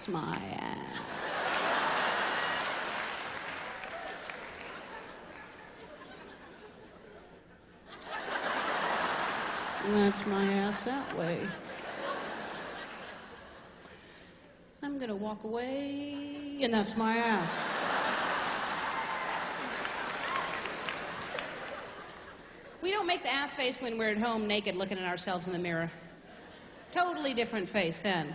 that's my ass. And that's my ass that way. I'm gonna walk away, and that's my ass. We don't make the ass face when we're at home naked looking at ourselves in the mirror. Totally different face then.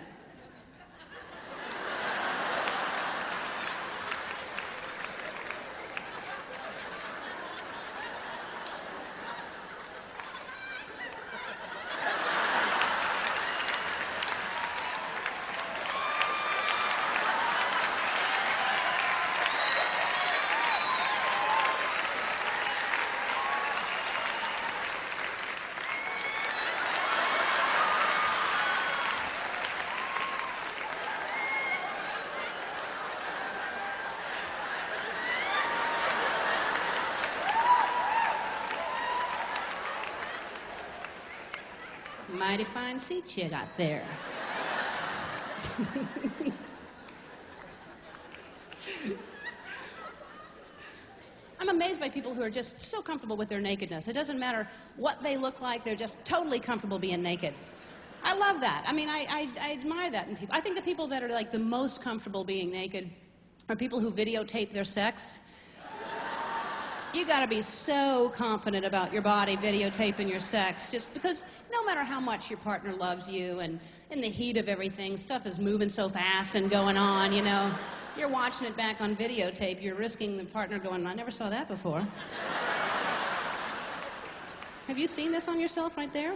Mighty fine seats you got there. I'm amazed by people who are just so comfortable with their nakedness. It doesn't matter what they look like, they're just totally comfortable being naked. I love that. I mean, I admire that in people. I think the people that are like the most comfortable being naked are people who videotape their sex. You gotta be so confident about your body videotaping your sex, just because no matter how much your partner loves you and in the heat of everything, stuff is moving so fast and going on, you know. You're watching it back on videotape, you're risking the partner going, I never saw that before. Have you seen this on yourself right there?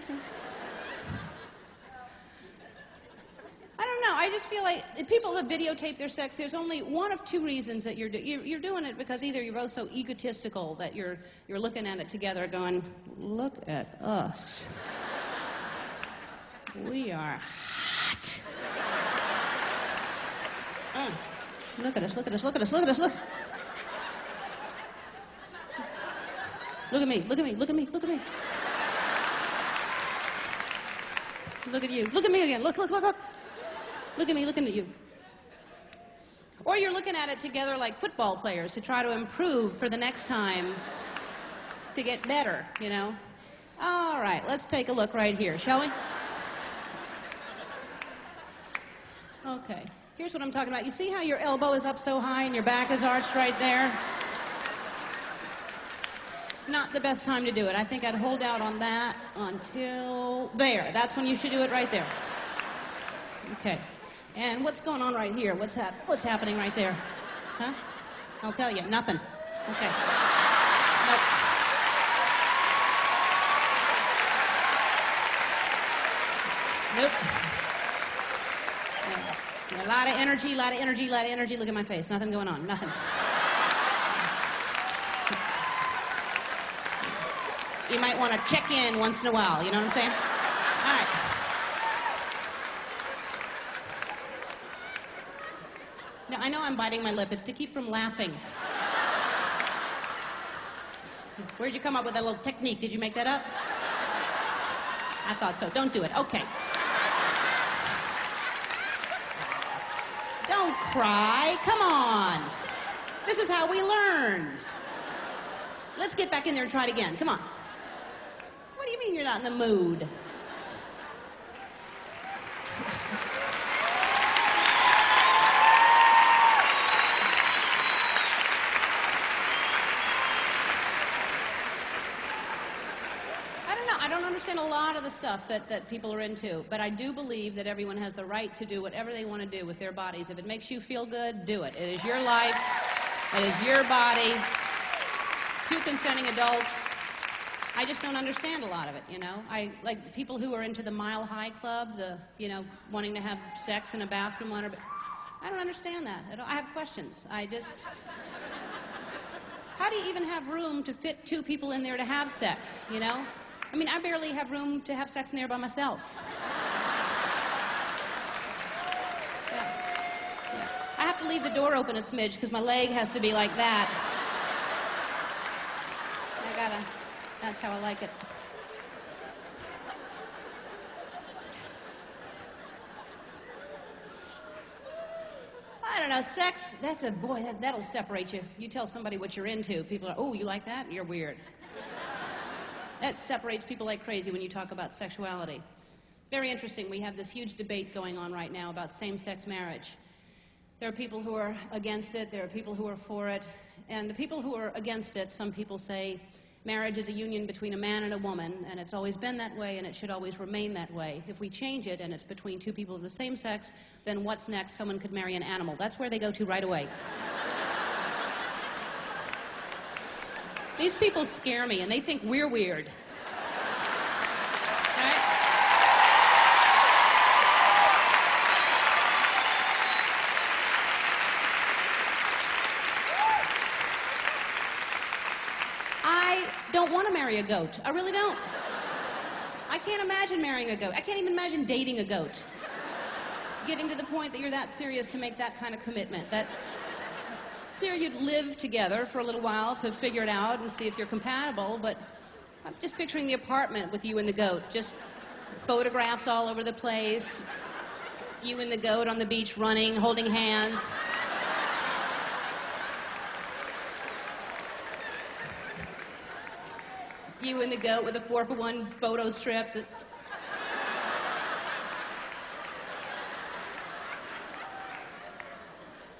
I don't know. I just feel like the people that videotape their sex, there's only one of two reasons that you're doing it, because either you're both so egotistical that you're looking at it together going, look at us. We are hot. Look at us, look at us, look at us, look at us, look. Look at me, look at me, look at me, look at me. Look at you. Look at me again. Look, look, look, look. Look at me looking at you. Or you're looking at it together like football players to try to improve for the next time to get better, you know? All right, let's take a look right here, shall we? Okay, here's what I'm talking about. You see how your elbow is up so high and your back is arched right there? Not the best time to do it. I think I'd hold out on that until there. That's when you should do it right there. Okay. And what's going on right here? What's happening right there? Huh? I'll tell you. Nothing. Okay. Nope. Nope. A lot of energy, a lot of energy, a lot of energy. Look at my face. Nothing going on. Nothing. You might want to check in once in a while. You know what I'm saying? All right. Now, I know I'm biting my lip. It's to keep from laughing. Where'd you come up with that little technique? Did you make that up? I thought so. Don't do it. Okay. Don't cry. Come on. This is how we learn. Let's get back in there and try it again. Come on. What do you mean you're not in the mood? I don't understand a lot of the stuff that people are into, but I do believe that everyone has the right to do whatever they want to do with their bodies. If it makes you feel good, do it. It is your life. It is your body. Two consenting adults. I just don't understand a lot of it, you know. I like people who are into the Mile High Club, the, you know, wanting to have sex in a bathroom. I don't understand that. I have questions. How do you even have room to fit two people in there to have sex, you know? I mean, I barely have room to have sex in there by myself. So, yeah. I have to leave the door open a smidge because my leg has to be like that. That's how I like it. don't know, sex, that'll separate you. You tell somebody what you're into, people are, oh, you like that? You're weird. That separates people like crazy when you talk about sexuality. Very interesting. We have this huge debate going on right now about same-sex marriage. There are people who are against it. There are people who are for it. And the people who are against it, some people say marriage is a union between a man and a woman, and it's always been that way, and it should always remain that way. If we change it and it's between two people of the same sex, then what's next? Someone could marry an animal. That's where they go to right away. These people scare me, and they think we're weird. Right? I don't want to marry a goat. I really don't. I can't imagine marrying a goat. I can't even imagine dating a goat. Getting to the point that you're that serious to make that kind of commitment. That clear you'd live together for a little while to figure it out and see if you're compatible, but I'm just picturing the apartment with you and the goat. Just photographs all over the place. You and the goat on the beach running, holding hands. You and the goat with a 4-for-1 photo strip.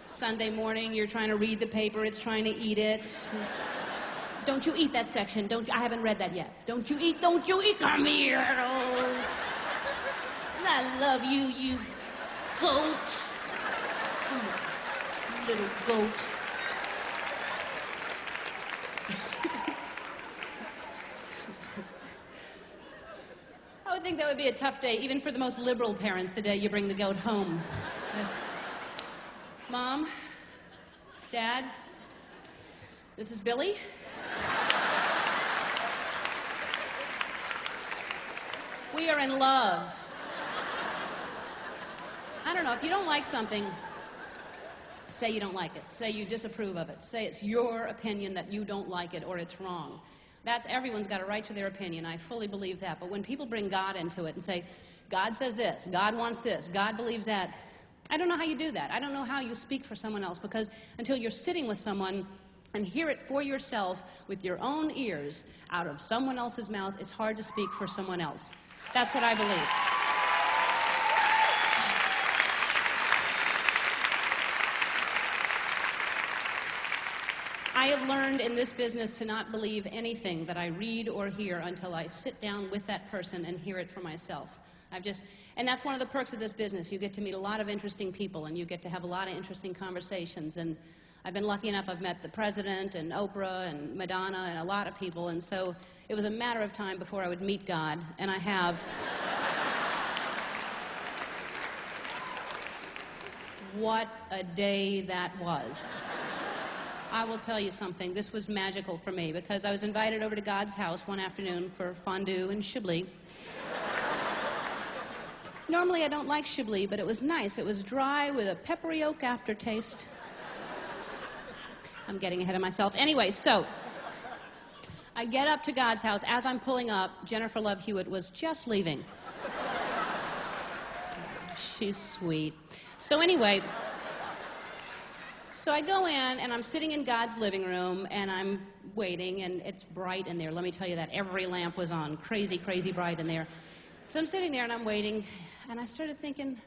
Sunday morning, you're trying to read the paper, it's trying to eat it. Don't you eat that section. I haven't read that yet. Don't you eat, come here. Oh. I love you, you goat. Little goat. I would think that would be a tough day, even for the most liberal parents, the day you bring the goat home. Yes. Mom, Dad, this is Billy. We are in love. I don't know, if you don't like something, say you don't like it. Say you disapprove of it. Say it's your opinion that you don't like it or it's wrong. Everyone's got a right to their opinion. I fully believe that. But when people bring God into it and say, God says this, God wants this, God believes that, I don't know how you do that. I don't know how you speak for someone else, because until you're sitting with someone and hear it for yourself with your own ears out of someone else's mouth, it's hard to speak for someone else. That's what I believe. I have learned in this business to not believe anything that I read or hear until I sit down with that person and hear it for myself. And that's one of the perks of this business. You get to meet a lot of interesting people, and you get to have a lot of interesting conversations. And I've been lucky enough, I've met the president and Oprah and Madonna and a lot of people, and so it was a matter of time before I would meet God, and I have. What a day that was. I will tell you something, this was magical for me, because I was invited over to God's house one afternoon for fondue and Chablis. Normally I don't like Chablis, but it was nice. It was dry with a peppery oak aftertaste. I'm getting ahead of myself. Anyway, so I get up to God's house. As I'm pulling up, Jennifer Love Hewitt was just leaving. She's sweet. So anyway, so I go in, and I'm sitting in God's living room, and I'm waiting, and it's bright in there. Let me tell you that. Every lamp was on. Crazy, crazy bright in there. So I'm sitting there, and I'm waiting, and I started thinking,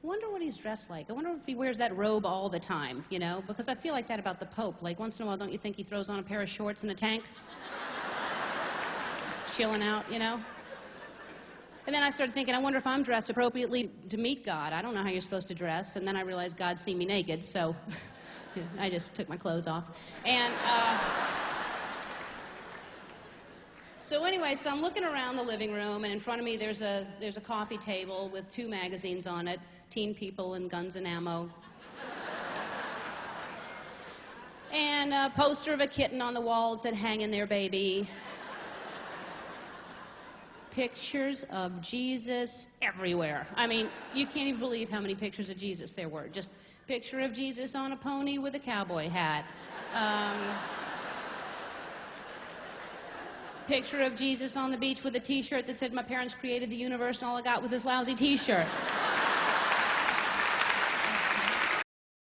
I wonder what he's dressed like. I wonder if he wears that robe all the time, you know? Because I feel like that about the Pope. Like, once in a while, don't you think he throws on a pair of shorts and a tank? Chilling out, you know? And then I started thinking, I wonder if I'm dressed appropriately to meet God. I don't know how you're supposed to dress. And then I realized God's seen me naked, so I just took my clothes off. And so anyway, so I'm looking around the living room, and in front of me there's a coffee table with 2 magazines on it, Teen People and Guns and Ammo. And a poster of a kitten on the wall that said, "Hang in there, baby." Pictures of Jesus everywhere. I mean, you can't even believe how many pictures of Jesus there were. Just picture of Jesus on a pony with a cowboy hat. Picture of Jesus on the beach with a T-shirt that said, "My parents created the universe and all I got was this lousy T-shirt."